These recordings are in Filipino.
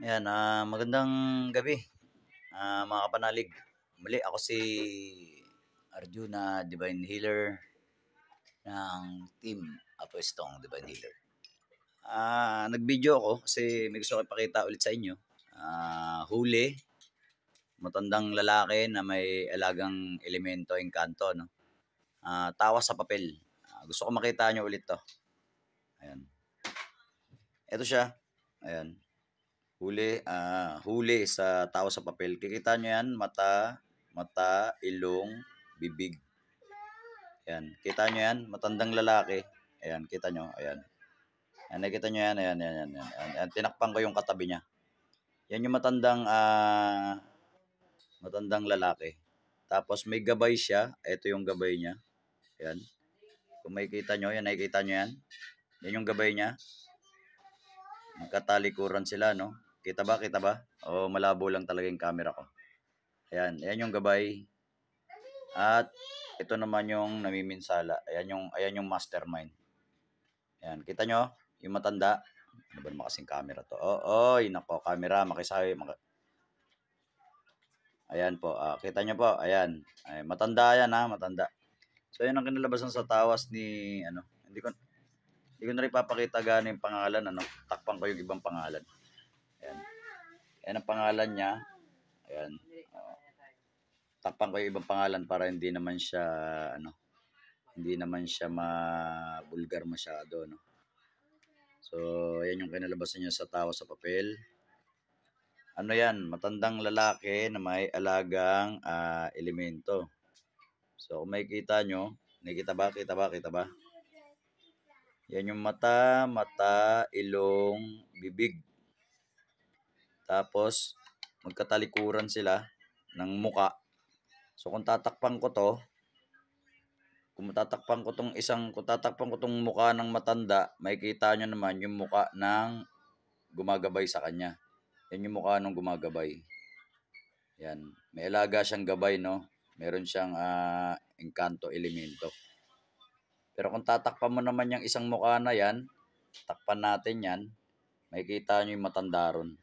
Ayan, magandang gabi, mga kapanalig. Muli ako si Arjuna Divine Healer ng Team Apostong Divine Healer. Nag-video ako kasi may gusto ko ipakita ulit sa inyo. Huli, matandang lalaki na may alagang elemento, engkanto, no? Tawa sa papel. Gusto ko makita nyo ulit to. Ayan. Ito siya. Ayan. Huli sa tao sa papel. Kikita nyo yan, mata, ilong, bibig. Ayan, kita nyo yan, matandang lalaki. Ayan, kita nyo, ayan. Ayan, nakita nyo yan, ayan. Tinakpan ko yung katabi niya. Yan yung matandang lalaki. Tapos may gabay siya, ito yung gabay niya. Ayan. Kung makikita nyo, yan, nakikita nyo yan. Yan yung gabay niya. Magkatalikuran sila, no? Kita ba? O malabo lang talaga yung camera ko. Ayan, ayan yung gabay. At ito naman yung namiminsala. Ayan yung mastermind. Ayan, kita nyo? Yung matanda. Ano ba naman kasing camera to? Oy, nako, camera, makisabi. Ayan po, kita nyo po, ayan. Ay, matanda yan matanda. So, yan ang kinalabasan sa tawas ni, hindi ko na rin papakita gano'n yung pangalan, takpan ko yung ibang pangalan. Ayan. Ayan ang pangalan niya. Ayan. Takpan ko yung ibang pangalan para hindi naman siya mabulgar masyado, no. So, ayan yung kinalabasan niya sa tao sa papel. Ano yan? Matandang lalaki na may alagang elemento. So, kung makikita nyo, nakikita ba? Kita ba? Yan yung mata, ilong, bibig. Tapos, magkatalikuran sila ng muka. So, kung tatakpan ko tong muka ng matanda, makikita nyo naman yung muka ng gumagabay sa kanya. Yan yung mukha ng gumagabay. Yan. May alaga siyang gabay, no? Meron siyang engkanto, elemento. Pero kung tatakpan mo naman yung isang mukha na yan, takpan natin yan, makikita nyo yung matanda ron.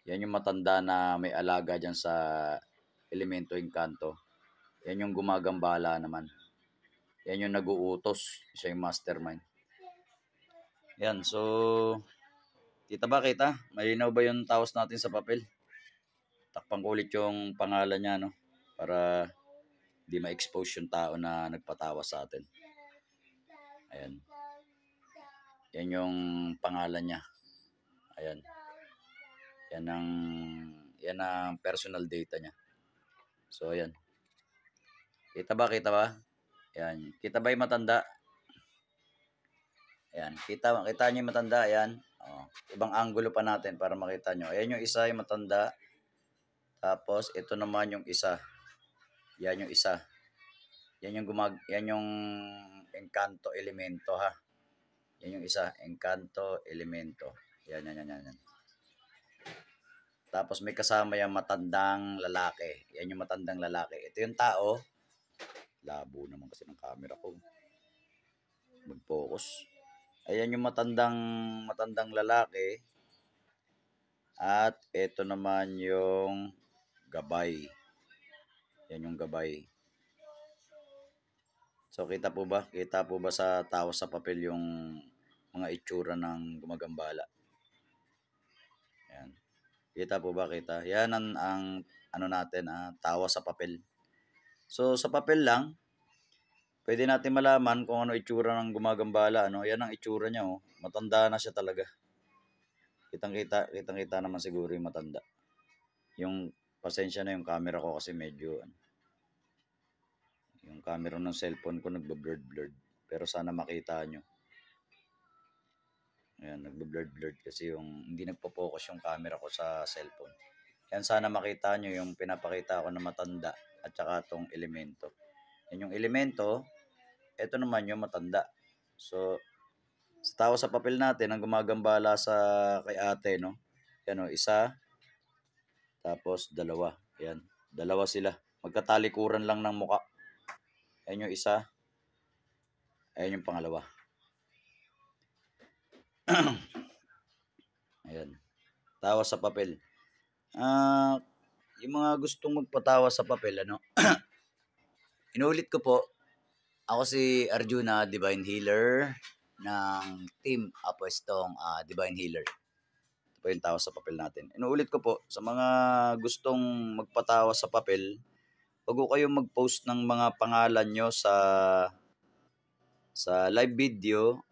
Yan yung matanda na may alaga dyan sa elemento, engkanto. Yan yung gumagambala naman. Yan yung nag-uutos. Siya yung mastermind. Yan, so, kita? Malinaw ba yung tawas natin sa papel? Takpan ko ulit yung pangalan niya, no? Para di ma-expose yung tao na nagpatawa sa atin. Ayan. Yan yung pangalan niya. Ayan. Yan ang personal data niya. So, ayan. Kita ba? Ayan. Kita ba yung matanda? Ayan. Kita niyo yung matanda? Ayan. Ibang angulo pa natin para makita nyo. Ayan yung isa, yung matanda. Tapos, ito naman yung isa. Yan yung isa. Yan yung engkanto elemento, ha. Yan yung isa, engkanto elemento. Yan. Tapos may kasama yung matandang lalaki. Yan yung matandang lalaki. Ito yung tao. Labo naman kasi ng camera ko. Mag-focus. Ayan yung matandang lalaki. At ito naman yung gabay. Yan yung gabay. So, kita po ba? Sa tao sa papel yung mga itsura ng gumagambala? Ayan. Kita po ba? Yan ang natin, tawa sa papel. So, sa papel lang, pwede natin malaman kung ano itsura ng gumagambala. Yan ang itsura niya. Matanda na siya talaga. Kitang-kita naman siguro yung matanda. Yung pasensya na yung camera ko kasi medyo yung camera ng cellphone ko nagbe-blurred. Pero sana makita nyo. Ayan, nagbe-blurred kasi yung hindi nagpo-focus yung camera ko sa cellphone. Yan, sana makita nyo yung pinapakita ko na matanda at saka itong elemento. Yan yung elemento, ito naman yung matanda. So, sa tao sa papel natin, ang gumagambala sa kay ate, no? Yan, isa, tapos dalawa. Yan, dalawa sila. Magkatalikuran lang ng muka. Ayan yung isa. Ayan yung pangalawa. Ayan. Tawas sa papel. Yung mga gustong magpatawas sa papel, inuulit ko po, ako si Arjuna, Divine Healer, ng Team Apostong Divine Healer. Ito po yung tawas sa papel natin. Inuulit ko po, sa mga gustong magpatawas sa papel, huwag ko kayong mag-post ng mga pangalan nyo sa live video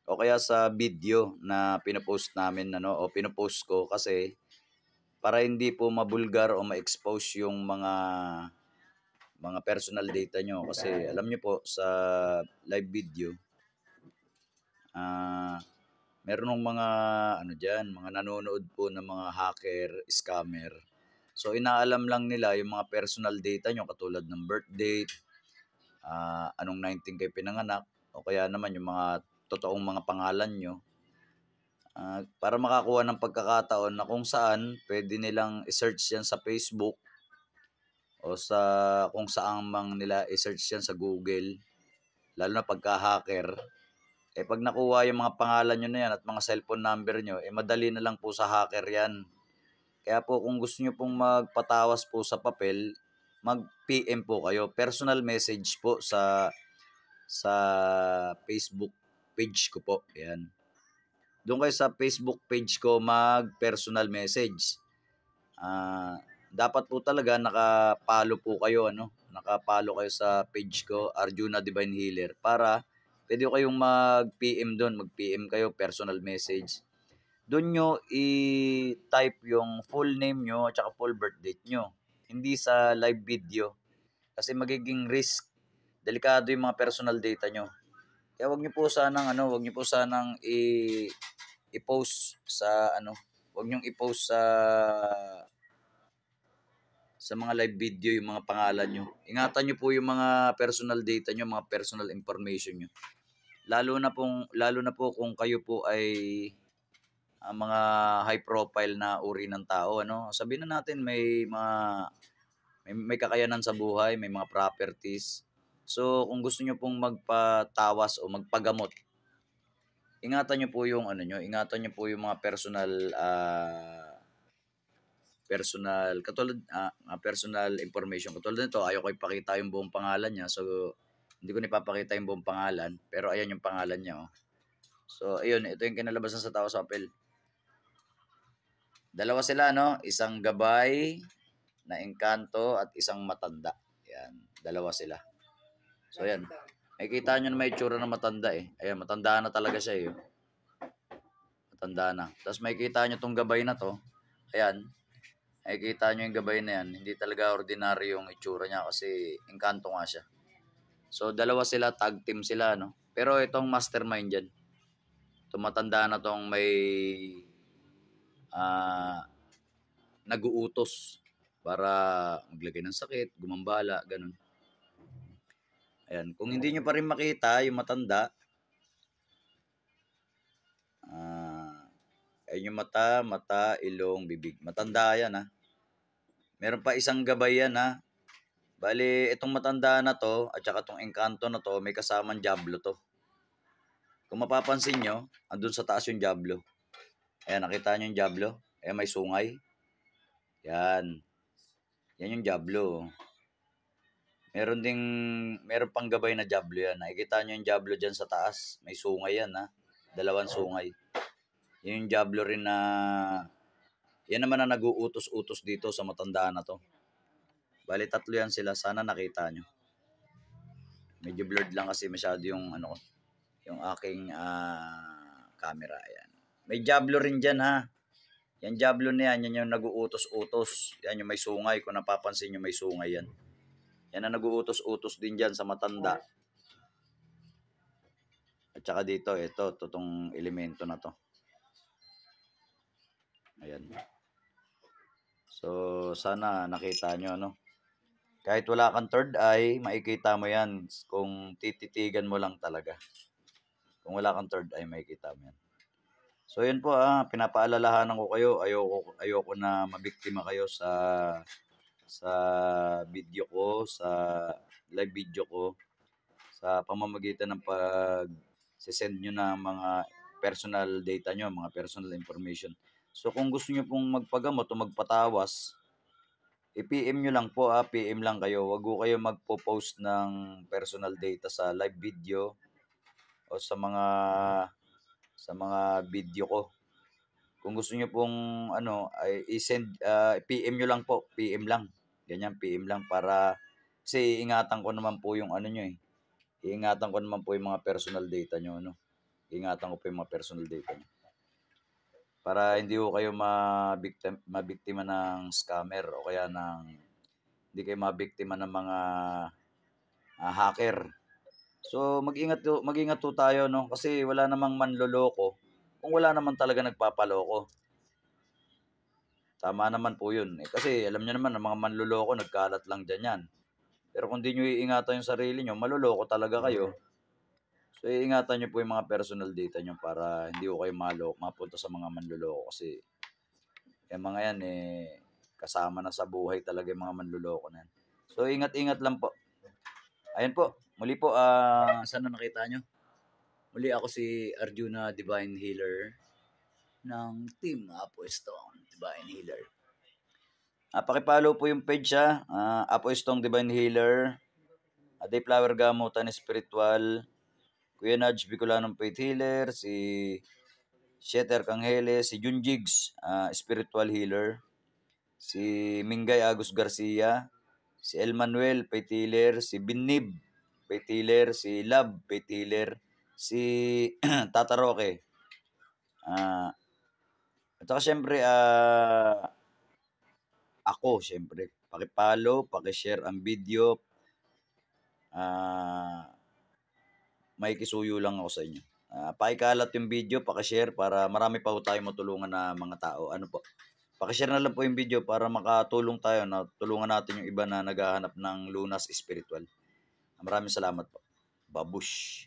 o kaya sa video na pinopost namin o pinopost ko, kasi para hindi po mabulgar o ma-expose yung mga personal data nyo, kasi alam nyo po sa live video meron ng mga mga nanonood po ng mga hacker, scammer. So inaalam lang nila yung mga personal data nyo, katulad ng birth date, anong 19 kayo pinanganak, o kaya naman yung mga totoong mga pangalan nyo, para makakuha ng pagkakataon na kung saan pwede nilang i-search yan sa Facebook o sa kung saan mang nila i-search yan sa Google, lalo na pagka-hacker. Pag nakuha yung mga pangalan nyo na yan at mga cellphone number nyo, madali na lang po sa hacker yan. Kaya po kung gusto nyo pong magpatawas po sa papel, mag-PM po kayo. Personal message po sa Facebook page ko po. Ayan. Doon kayo sa Facebook page ko mag-personal message. Dapat po talaga nakapalo po kayo, nakapalo kayo sa page ko, Arjuna Divine Healer, para pwede kayong mag-PM doon, mag-PM kayo, personal message. Doon nyo i-type yung full name nyo at saka full birth date nyo. Hindi sa live video. Kasi magiging risk. Delikado yung mga personal data nyo. Kaya wag nyo po sanang i-post sa wag nyo i-post sa mga live video yung mga pangalan nyo. Ingatan nyo po yung mga personal data nyo, mga personal information nyo. Lalo na po kung kayo po ay mga high profile na uri ng tao, Sabihin na natin may kakayanan sa buhay, may mga properties. So, kung gusto niyo pong magpatawas o magpagamot, ingatan niyo po yung ingatan niyo po yung mga personal information. Katulad nito, ayaw ko ipakita yung buong pangalan niya. So, hindi ko ipapakita yung buong pangalan, pero ayan yung pangalan niya, So, ayun, ito yung kinalabasan sa tawas sa papel. Dalawa sila, Isang gabay na engkanto at isang matanda. Yan, dalawa sila. So, ayan. Makikita nyo na may itsura ng matanda eh. Ayan, matanda na talaga siya eh. Matanda na. Tapos makikita nyo tong gabay na to. Ayan. Makikita nyo yung gabay na yan. Hindi talaga ordinary yung itsura niya kasi engkanto nga siya. So, dalawa sila, tag team sila, Pero itong mastermind dyan. Itong matanda na tong may nag-uutos para maglagay ng sakit, gumambala, ganun. Ayan, kung hindi nyo pa rin makita yung matanda, ayun yung mata, ilong, bibig. Matanda yan, Meron pa isang gabay yan, Bali, itong matanda na to, at saka itong engkanto na to, may kasamang diablo to. Kung mapapansin nyo, andun sa taas yung diablo. Ayan, nakita nyo yung diablo? Ayan, may sungay. Yan. Yan yung diablo. Meron pang gabay na diablo yan. Nakikita nyo yung diablo dyan sa taas? May sungay yan, Dalawang sungay. Yan yung diablo rin na, yan naman na nag-uutos-utos dito sa matanda na to. Bali, 3 yan sila. Sana nakita nyo. Medyo blurred lang kasi masyado yung yung aking camera. Ayan. May diablo rin dyan, Yan diablo na yan yung nag-uutos-utos. Yan yung may sungay. Kung napapansin nyo, may sungay yan. Yan ang nag-uutos-utos din dyan sa matanda. At saka dito, itong elemento na to. Ayan. So, sana nakita nyo, Kahit wala kang third eye, makikita mo yan kung tititigan mo lang talaga. Kung wala kang third eye, makikita mo yan. So, yun po, pinapaalalahanan ko kayo. Ayoko na mabiktima kayo sa video ko, sa live video ko, sa pamamagitan ng pag-send nyo ng mga personal data nyo, mga personal information. So kung gusto niyo pong magpagamot o magpatawas, i-PM nyo lang po, PM lang kayo. Wag ko kayo magpo-post ng personal data sa live video o sa mga video ko. Kung gusto niyo pong ay i-send, PM nyo lang po, PM lang. Ganyan, PM lang para kasi iingatan ko naman po yung niyo eh. Iingatan ko naman po yung mga personal data nyo, no? Iingatan ko po yung mga personal data nyo. Para hindi ko kayo mabiktima ng scammer o kaya hindi kayo mabiktima ng mga hacker. So mag-ingat po tayo, no? Kasi wala namang manloloko kung wala naman talaga nagpapaloko. Tama naman po 'yun. Kasi alam niyo naman ang mga manloloko nagkalat lang diyan 'yan. Pero kung di niyo iingatan yung sarili niyo, maloloko talaga kayo. So iingatan niyo po yung mga personal data niyo para hindi ko kayo mapunta sa mga manloloko kasi yung mga yan kasama na sa buhay talaga yung mga manloloko na yan. So ingat-ingat lang po. Ayan po, muli po, saan na nakita nyo? Muli ako si Arjuna Divine Healer ng Team Apo Stone Divine Healer. Pakipollow po yung page Apo Stone Divine Healer, Dayflower Gamutan Spiritual, Kuya Nudge Bicolanong Faith Healer, si Sheter Cangheles, si Junjigs Spiritual Healer, si Mingay Agus Garcia, si El Manuel Faith Healer, si Binib Faith Healer, si Love Faith Healer, si Tata Roque. At saka syempre, ako syempre, pakipollow, pakishare ang video. May kisuyo lang ako sa inyo. Pakikalat yung video, pakishare para marami pa po tayo matulungan na mga tao. Pakishare na lang po yung video para makatulong tayo na tulungan natin yung iba na naghahanap ng lunas spiritual. Maraming salamat po. Babush!